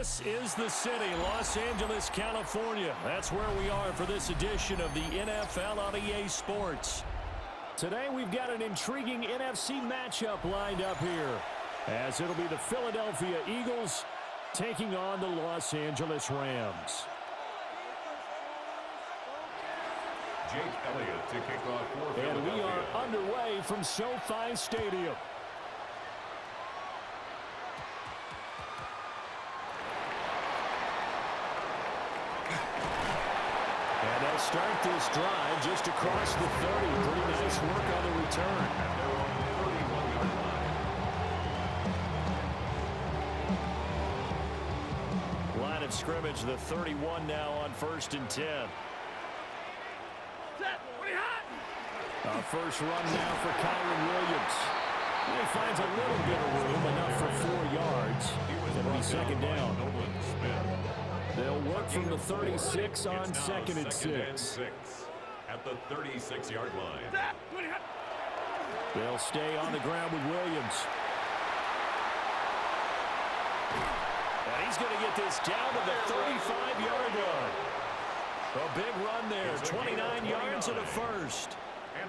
This is the city, Los Angeles, California. That's where we are for this edition of the NFL on EA Sports. Today we've got an intriguing NFC matchup lined up here, as it'll be the Philadelphia Eagles taking on the Los Angeles Rams. Jake Elliott to kick off for Philadelphia. And we are underway from SoFi Stadium. And they'll start this drive just across the 30. Pretty nice work on the return. At their own 31-yard line. Line of scrimmage, the 31 now on 1st and 10. First run now for Kyron Williams. He finds a little bit of room, enough for 4 yards. It'll be second down. They'll work from the 36 on 2nd and 6. At the 36-yard line. They'll stay on the ground with Williams. And he's going to get this down to the 35-yard line. A big run there, 29 yards and a first.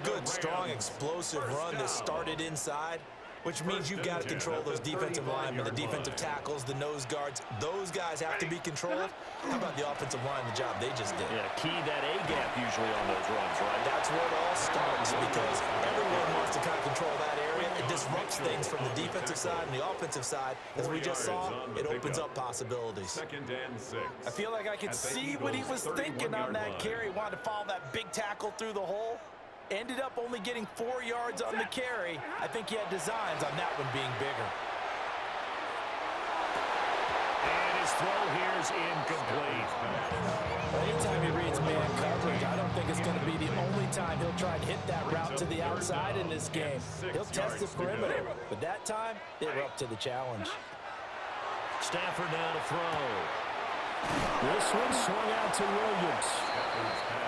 Good, strong, explosive run that started inside, which means you've got to control those defensive linemen, the defensive tackles, the nose guards. Those guys have to be controlled. How about the offensive line, the job they just did? Yeah, key that A-gap usually on those runs, right? That's where it all starts, because everyone wants to kind of control that area. It disrupts things from the defensive side and the offensive side. As we just saw, it opens up possibilities. 2nd and 6. I feel like I could see what he was thinking on that carry. Wanted to follow that big tackle through the hole. Ended up only getting 4 yards on the carry. I think he had designs on that one being bigger. And his throw here is incomplete. Anytime he reads man coverage, I don't think it's going to be the only time he'll try and hit that route to the outside in this game. He'll test the perimeter, but that time, they were up to the challenge. Stafford now to throw. This one swung out to Williams.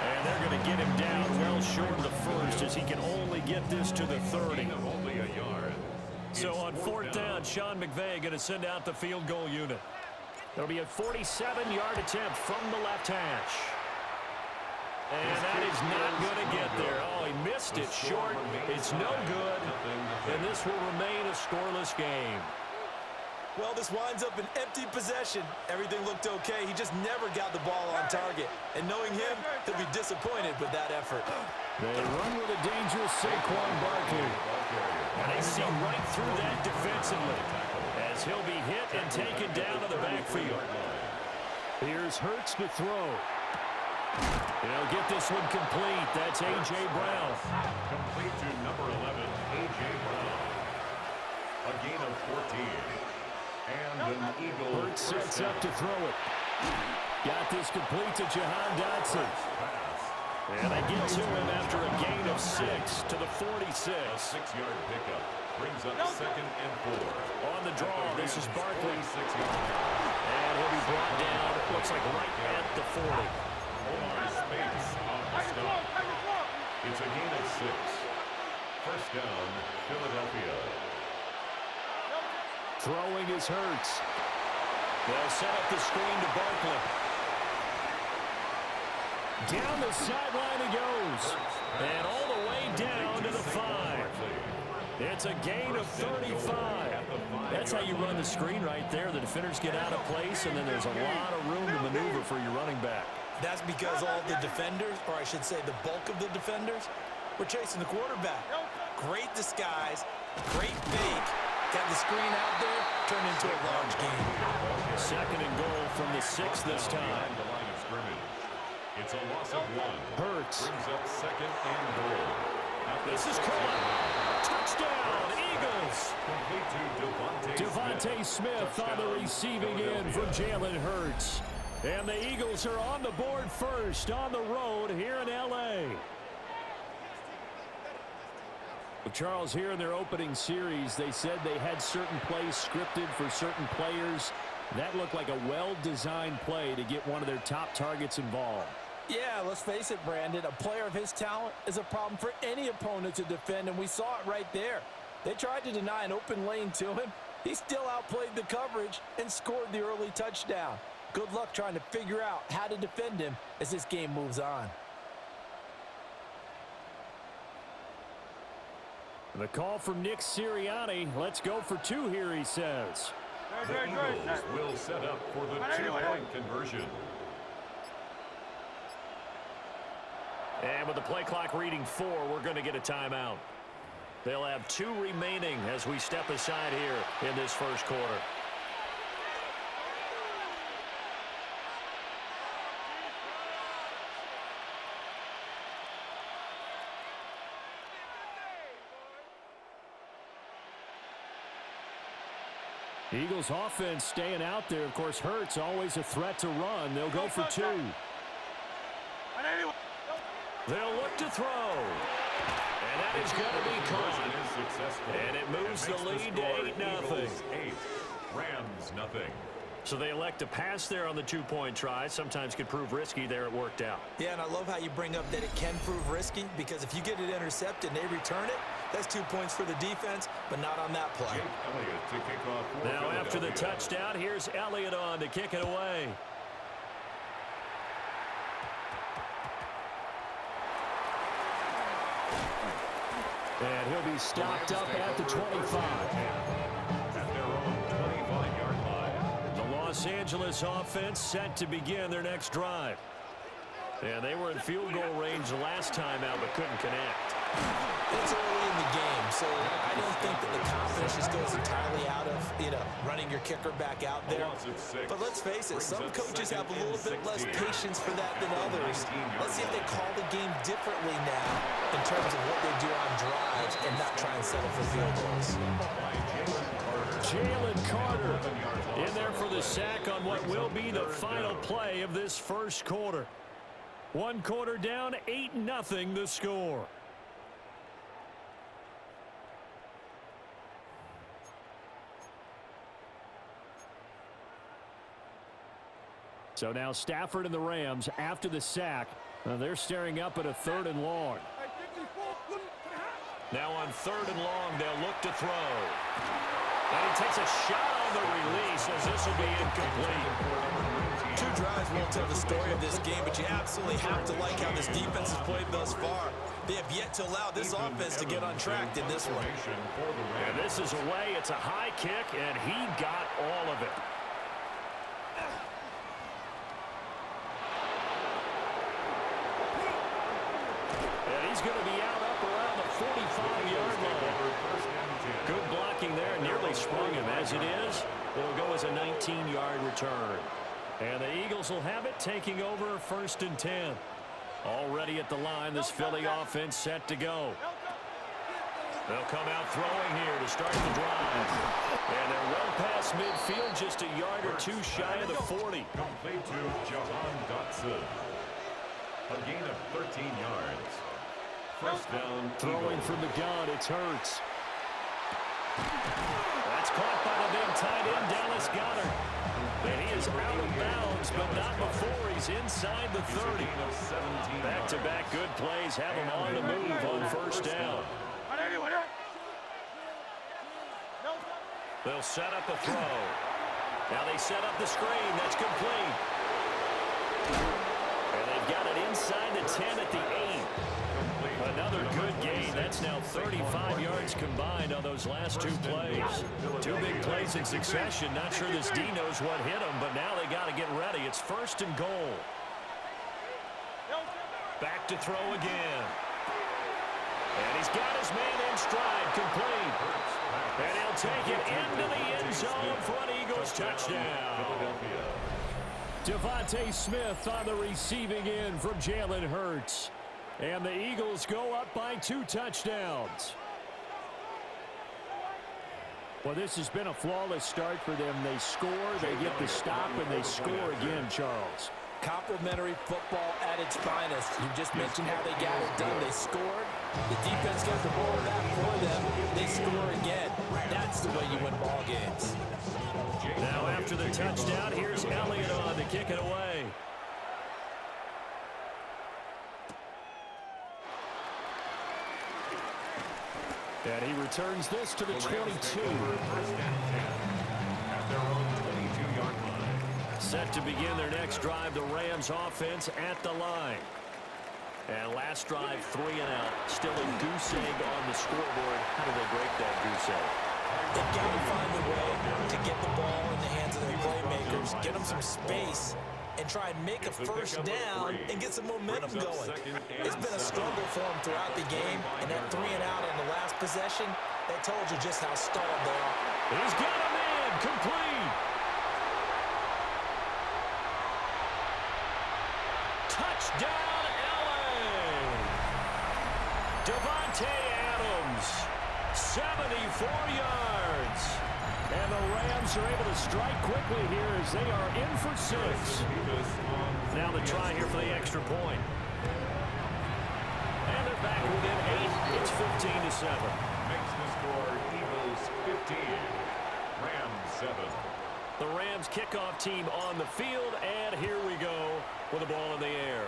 And they're going to get him down well short of the first, as he can only get this to the 30. Only a yard. So on 4th down, Sean McVay going to send out the field goal unit. It'll be a 47-yard attempt from the left hash. And that is not going to get there. Oh, he missed it short. It's no good. And this will remain a scoreless game. Well, this winds up an empty possession. Everything looked okay. He just never got the ball on target. And knowing him, he'll be disappointed with that effort. They run with a dangerous Saquon Barkley. And they see right through that defensively, as he'll be hit and taken down to the backfield. Here's Hurts to throw. They'll get this one complete. That's A.J. Brown. Complete to number 11, A.J. Brown. A gain of 14. And an Eagle. Hurts sets up to throw it. Got this complete to Jahan Dotson. And they get to him after a gain of 6 to the 46. A 6-yard pickup brings up 2nd and 4. On the draw, this is Barkley. 6 yards. And he'll be brought down, it looks like right at the 40. More space on the stop. It's a gain of 6. First down, Philadelphia. Throwing is Hurts. They'll set up the screen to Barkley. Down the sideline he goes. And all the way down to the 5. It's a gain of 35. That's how you run the screen right there. The defenders get out of place, and then there's a lot of room to maneuver for your running back. That's because all the defenders, or I should say the bulk of the defenders, were chasing the quarterback. Great disguise, great fake. Got the screen out there, turned into a large gain. 2nd and goal from the 6 this time. The line of scrimmage. It's a loss of 1. Hurts. Brings up 2nd and goal. This is caught. Touchdown, Eagles. Complete to Devontae Smith on the receiving end from Jalen Hurts. And the Eagles are on the board first on the road here in L.A. Charles, here in their opening series, they said they had certain plays scripted for certain players. That looked like a well-designed play to get one of their top targets involved. Yeah, let's face it, Brandon. A player of his talent is a problem for any opponent to defend, and we saw it right there. They tried to deny an open lane to him, He still outplayed the coverage and scored the early touchdown. Good luck trying to figure out how to defend him as this game moves on. The call from Nick Sirianni. Let's go for two here, he says. The Eagles will set up for the two-point conversion. And with the play clock reading 4, we're going to get a timeout. They'll have 2 remaining as we step aside here in this first quarter. Eagles offense staying out there. Of course, Hurts always a threat to run. They'll go for 2. They'll look to throw. And that is going to be caught. And it moves the lead to 8-0. 8, Rams nothing. So they elect to pass there on the 2-point try. Sometimes can prove risky. There it worked out. Yeah, and I love how you bring up that it can prove risky, because if you get it intercepted and they return it, that's 2 points for the defense, but not on that play. Elliott to kick off. Now after the touchdown, here's Elliott on to kick it away. And he'll be stopped up at the 25. At their own 25-yard line. The Los Angeles offense set to begin their next drive. And they were in field goal range the last time out, but couldn't connect. It's early in the game, so I don't think that the confidence just goes entirely out of, running your kicker back out there. But let's face it, some coaches have a little bit less patience for that than others. Let's see if they call the game differently now in terms of what they do on drives and not try and settle for field goals. Jalen Carter in there for the sack on what will be the final play of this first quarter. 1 quarter down, 8-0 the score. So now Stafford and the Rams, after the sack, they're staring up at a 3rd and long. Now on 3rd and long, they'll look to throw. And he takes a shot on the release as this will be incomplete. 2 drives won't tell the story of this game, but you absolutely have to like how this defense has played thus far. They have yet to allow this offense to get untracked in this one. And this is away. It's a high kick, and he got all of it. And he's going to be out up around the 45-yard line. Good blocking there, nearly sprung him. As it is, it'll go as a 19-yard return. And the Eagles will have it, taking over 1st and 10. Already at the line, this Philly offense set to go. They'll come out throwing here to start the drive. And they're well past midfield, just a yard or 2 shy of the 40. Complete to Jahan Dotson. A gain of 13 yards. First down. Throwing from the gun, it's Hurts. That's caught by the big tight end, Dallas Goedert. And he is out of bounds, but not before he's inside the 30. Back-to-back good plays have him on the move on first down. They'll set up a throw. Now they set up the screen. That's complete. And they've got it inside the 10 at the 8. Another good gain. That's now 35 yards combined on those last 2 plays. 2 big plays in succession. Not sure this D knows what hit him, but now they got to get ready. It's 1st and goal. Back to throw again. And he's got his man in stride, complete. And he'll take it into the end zone for an Eagles touchdown. Devontae Smith on the receiving end from Jalen Hurts. And the Eagles go up by 2 touchdowns. Well, this has been a flawless start for them. They score, they get the stop, and they score again, Charles. Complimentary football at its finest. You just mentioned how they got it done. They scored. The defense got the ball back for them. They score again. That's the way you win ball games. Now after the touchdown, here's Elliott on to kick it away. And he returns this to the 22. First and 10 at their own 22-yard line. Set to begin their next drive, the Rams offense at the line. And last drive, 3 and out. Still a goose egg on the scoreboard. How do they break that goose egg? They've got to find a way to get the ball in the hands of their playmakers, get them some space, and try and make a first down and get some momentum going. It's been a struggle for them throughout the game, and that 3 and out on the last possession, that told you just how stalled they are. He's got a man, complete. Touchdown, LA. Devontae Adams, 74 yards. And the Rams are able to strike quickly here as they are in for 6. Now the try here for the extra point. And they're back within 8. It's 15-7. Makes the score Eagles 15, Rams 7. The Rams kickoff team on the field, and here we go with the ball in the air.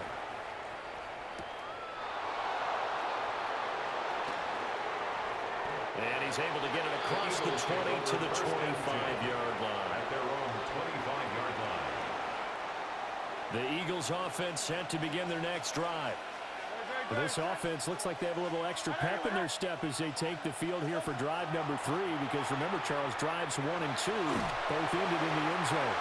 And he's able to get it across the 20 to the 25-yard line. At their own 25-yard line. The Eagles offense set to begin their next drive. Well, this offense looks like they have a little extra pep in their step as they take the field here for drive number 3, because remember, Charles, drives 1 and 2 both ended in the end zone.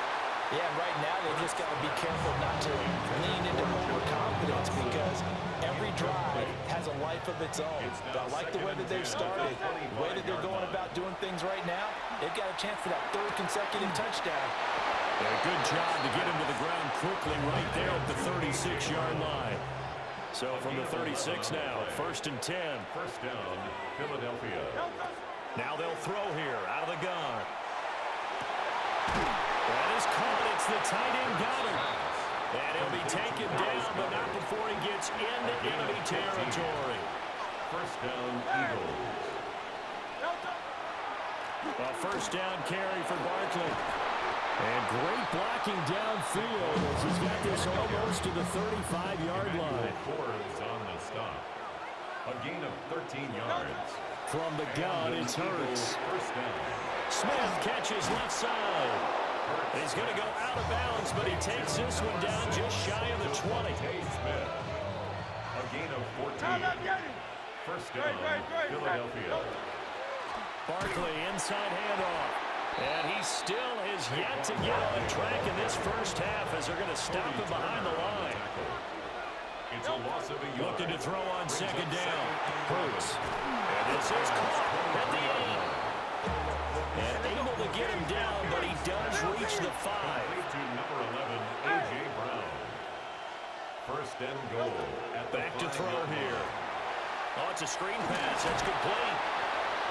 Yeah, and right now they just got to be careful not to lean into overconfidence, because every drive has a life of its own. But I like the way that they've started, the way that they're going about doing things right now. They've got a chance for that 3rd consecutive touchdown. Yeah, good job to get him to the ground quickly right there at the 36-yard line. So from the 36 now, 1st and 10. First down, Philadelphia. Now they'll throw here out of the gun. That is caught. It's the tight end got him. And he'll be taken down, but not before he gets into enemy territory. First down, Eagles. A first down carry for Barkley. And great blocking downfield as he's got this almost to the 35-yard line. Forbes on the stop. A gain of 13 yards. From the gun, it's Hurts. First down. Smith catches left side. He's going to go out of bounds, but he takes this one down just shy of the 20. Smith. A gain of 14. First down, Philadelphia. Barkley inside handoff. And he still is yet to get on track in this first half as they're going to stop him behind the line. It's a loss of a yard. Looking to throw on second down. Hurts. And this is caught at the end. And able to get him down, but he does reach the 5. To number 11, A.J. Brown. First and goal at the Back to throw here. Oh, it's a screen pass. That's complete.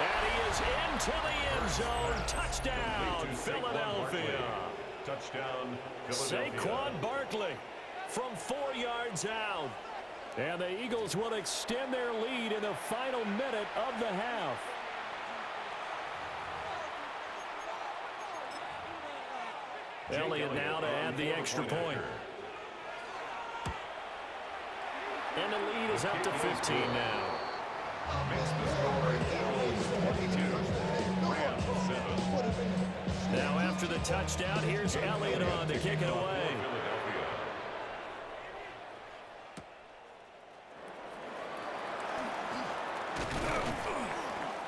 And he is into the end zone. Touchdown, Philadelphia. Touchdown, Philadelphia. Saquon Barkley from 4 yards out. And the Eagles will extend their lead in the final minute of the half. Elliott now to add the extra point. And the lead is up to 15 now. Makes the score Eagles 22, Rams 7. Now after the touchdown, here's Elliott on to kick it away.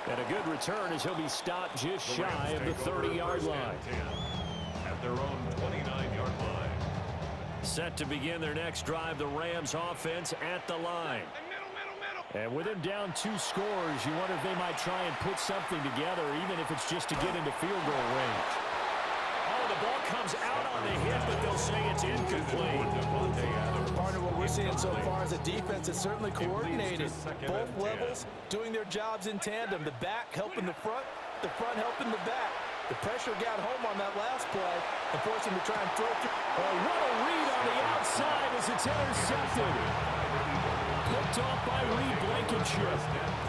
And a good return as he'll be stopped just shy of the 30-yard line. At their own 29-yard line. Set to begin their next drive, the Rams offense at the line. And with him down 2 scores, you wonder if they might try and put something together, even if it's just to get into field goal range. Oh, the ball comes out on the hit, but they'll say it's incomplete. Partner, what we're seeing so far is a defense that's certainly coordinated. Both levels doing their jobs in tandem. The back helping the front helping the back. The pressure got home on that last play and forced him to try and throw it. Oh, what a read on the outside as it's intercepted. Picked off by Reed Blankenship.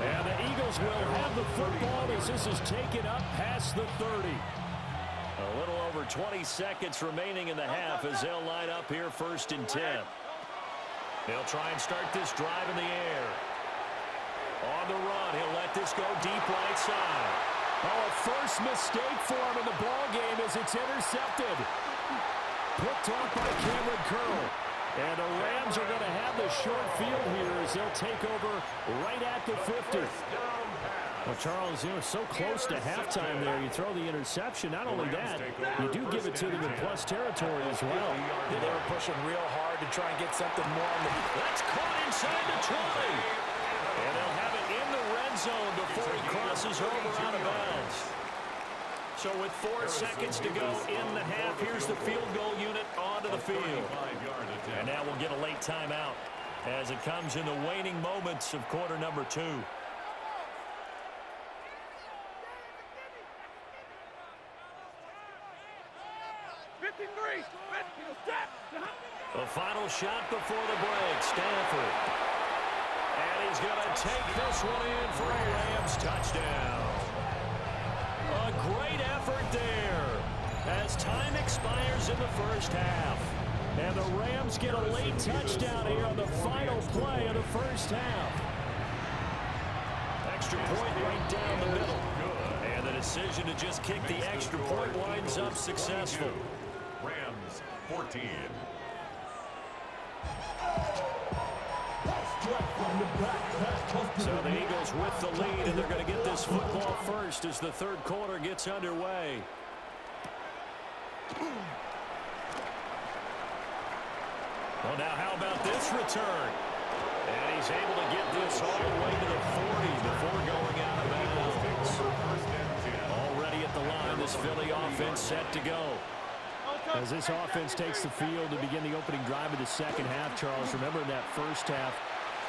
And the Eagles will have the football as this is taken up past the 30. A little over 20 seconds remaining in the half as they'll line up here 1st and 10. They'll try and start this drive in the air. On the run, he'll let this go deep right side. Oh, a first mistake for him in the ball game as it's intercepted. Picked off by Cameron Curl. And the Rams are going to have the short field here as they'll take over right at the 50. Well, Charles, so close to halftime there. You throw the interception. Not only that, you do give it to them in plus territory as well. Yeah, they were pushing real hard to try and get something more on the... That's caught inside the 20. And they'll have it in the red zone before he crosses over out of bounds. So with 4 seconds to go in the half, here's the field goal unit onto the field. And now we'll get a late timeout as it comes in the waning moments of quarter number 2. The final shot before the break, Stanford. And he's going to take this one in for a Rams touchdown. A great effort there as time expires in the first half. And the Rams get a late touchdown here on the final play of the first half. Extra point right down the middle. And the decision to just kick the extra point winds up successful. Rams 14. So the Eagles with the lead, and they're going to get this football first as the third quarter gets underway. Well, now how about this return? And he's able to get this all the way to the 40 before going out of bounds. Already at the line, this Philly offense set to go. As this offense takes the field to begin the opening drive of the second half, Charles, remember in that first half,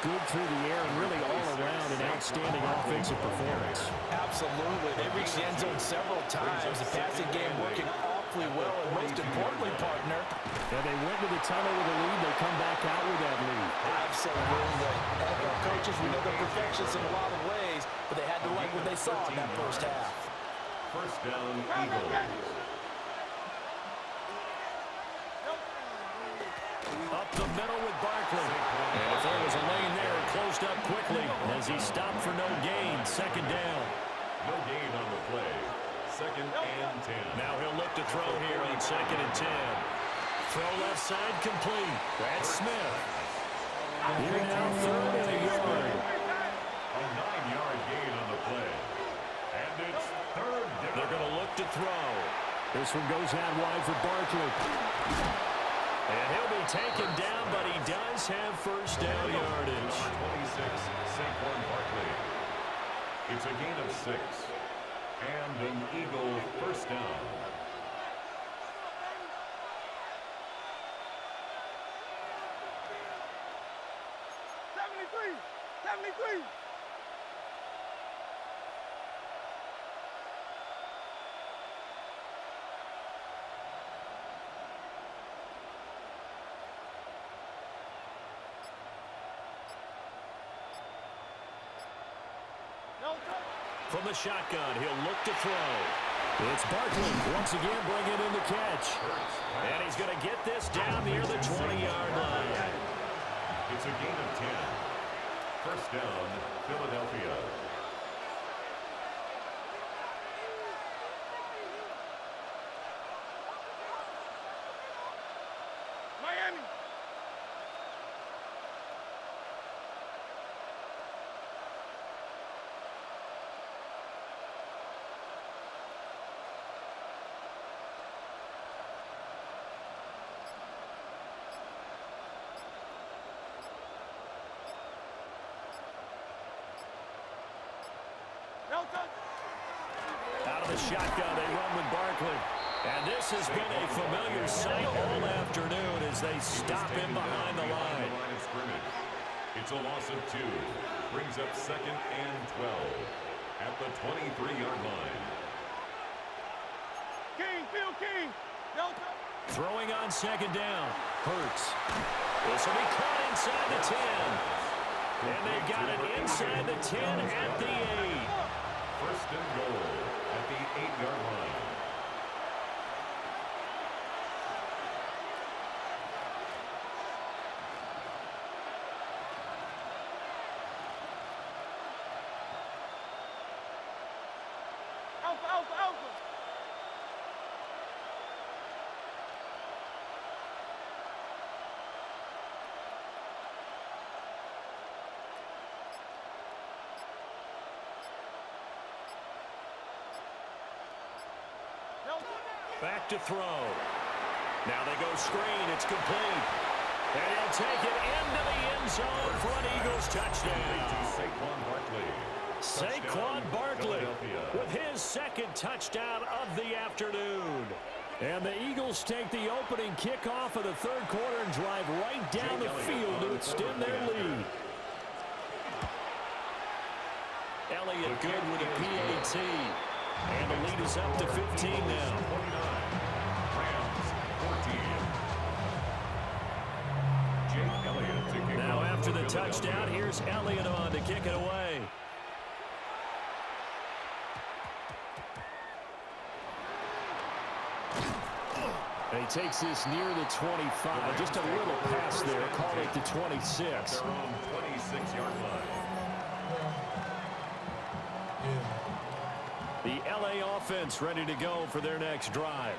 good through the air and really all around an outstanding offensive performance. Absolutely. They reached the end zone several times. The passing game working awfully well, and most importantly, partner. And they went to the tunnel with a lead. They come back out with that lead. Absolutely. NFL coaches, we know they're perfectionists in a lot of ways, but they had to like what they saw in that first half. First down, Eagles. Up the middle with Barkley. And if there was a lane there, it closed up quickly as he stopped for no gain. Second down. No gain on the play. Second and 10. Now he'll look to throw here on second and 10. Throw left side complete. That's Smith. Here now, third and a yard. A 9-yard gain on the play. And it's third down. They're going to look to throw. This one goes out wide for Barkley. And he'll be taken down, but he does have first down yardage. 26, Saquon Barkley. It's a gain of 6. And an Eagle first down. From the shotgun, he'll look to throw. It's Barkley once again bringing in the catch. And he's going to get this down near the 20-yard line. It's a gain of 10. First down, Philadelphia. Out of the shotgun, they run with Barkley. And this has been a familiar sight all afternoon as they stop him behind the line. It's a loss of 2. Brings up second and 12 at the 23-yard line. King. Delta. Throwing on second down. Hurts. This will be caught inside the 10. And they've got it inside the 10 at the 8. First and goal at the 8-yard line. Alpha, alpha, alpha. Back to throw. Now they go screen. It's complete. And he'll take it into the end zone for an Eagles touchdown. Saquon Barkley with his second touchdown of the afternoon. And the Eagles take the opening kickoff of the third quarter and drive right down the field to extend their lead. Elliott good with a PAT. And the lead is up to 15 now. Now after the touchdown, here's Elliott on to kick it away. And he takes this near the 25. Just a little pass there. Call it the 26. Their own 26-yard line. The LA offense ready to go for their next drive.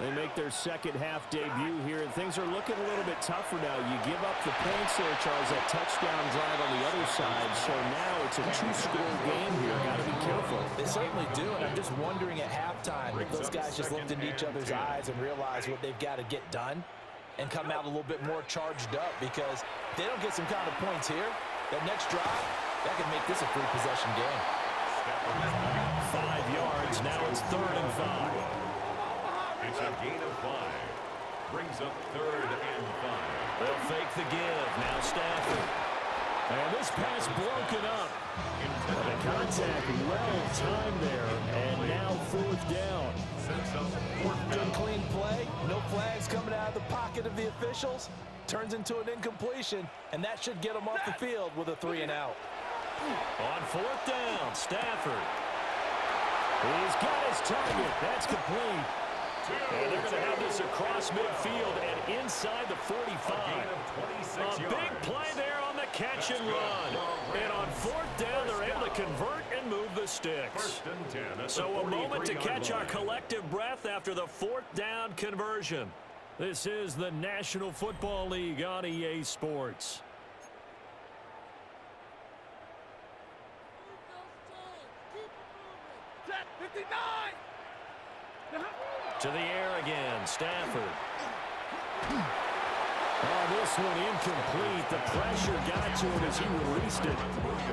They make their second half debut here, and things are looking a little bit tougher now. You give up the points there, Charles, that touchdown drive on the other side. So now it's a two-score game here. Got to be careful. They certainly do, and I'm just wondering at halftime if those guys just looked into each other's eyes and realized what they've got to get done and come out a little bit more charged up, because if they don't get some kind of points here, that next drive, that could make this a three-possession game. 5 yards. Now it's 3rd and 5. It's a gain of 5. Brings up 3rd and 5. They'll fake the give. Now Stafford. And this pass broken up. The contact well timed there. And now 4th down. Sets up 4th Good down. clean play. No flags coming out of the pocket of the officials. Turns into an incompletion, and that should get them off the field with a 3 and out. On 4th down, Stafford. He's got his target. That's complete. And they're going to have this across midfield and inside the 45. A big play there on the catch and run. And on 4th down, they're able to convert and move the sticks. So a moment to catch our collective breath after the 4th down conversion. This is the National Football League on EA Sports. Set 59. To the air again, Stafford. Oh, this one incomplete. The pressure got to him as he released it.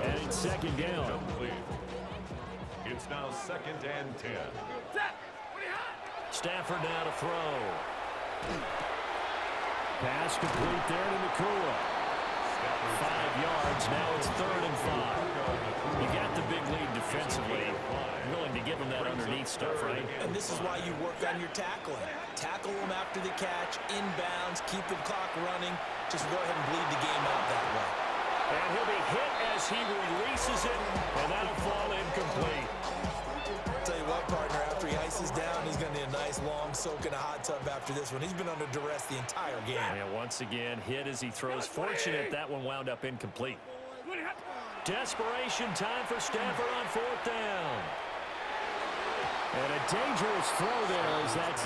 And it's 2nd down. It's now 2nd and 10. Set. Stafford now to throw. Pass complete there to Nakua. 5 yards. Now it's 3rd and 5. You got the big lead defensively. Willing to give him that underneath stuff, right? And this is why you work on your tackling. Tackle them after the catch, inbounds, keep the clock running. Just go ahead and bleed the game out that way. And he'll be hit as he releases it, and that'll fall incomplete. I'll tell you what, partner, after he ices down, he's going to need a nice long soak in a hot tub after this one. He's been under duress the entire game. And once again, hit as he throws. Fortunate that one wound up incomplete. Desperation time for Stafford on 4th down. And a dangerous throw there as that's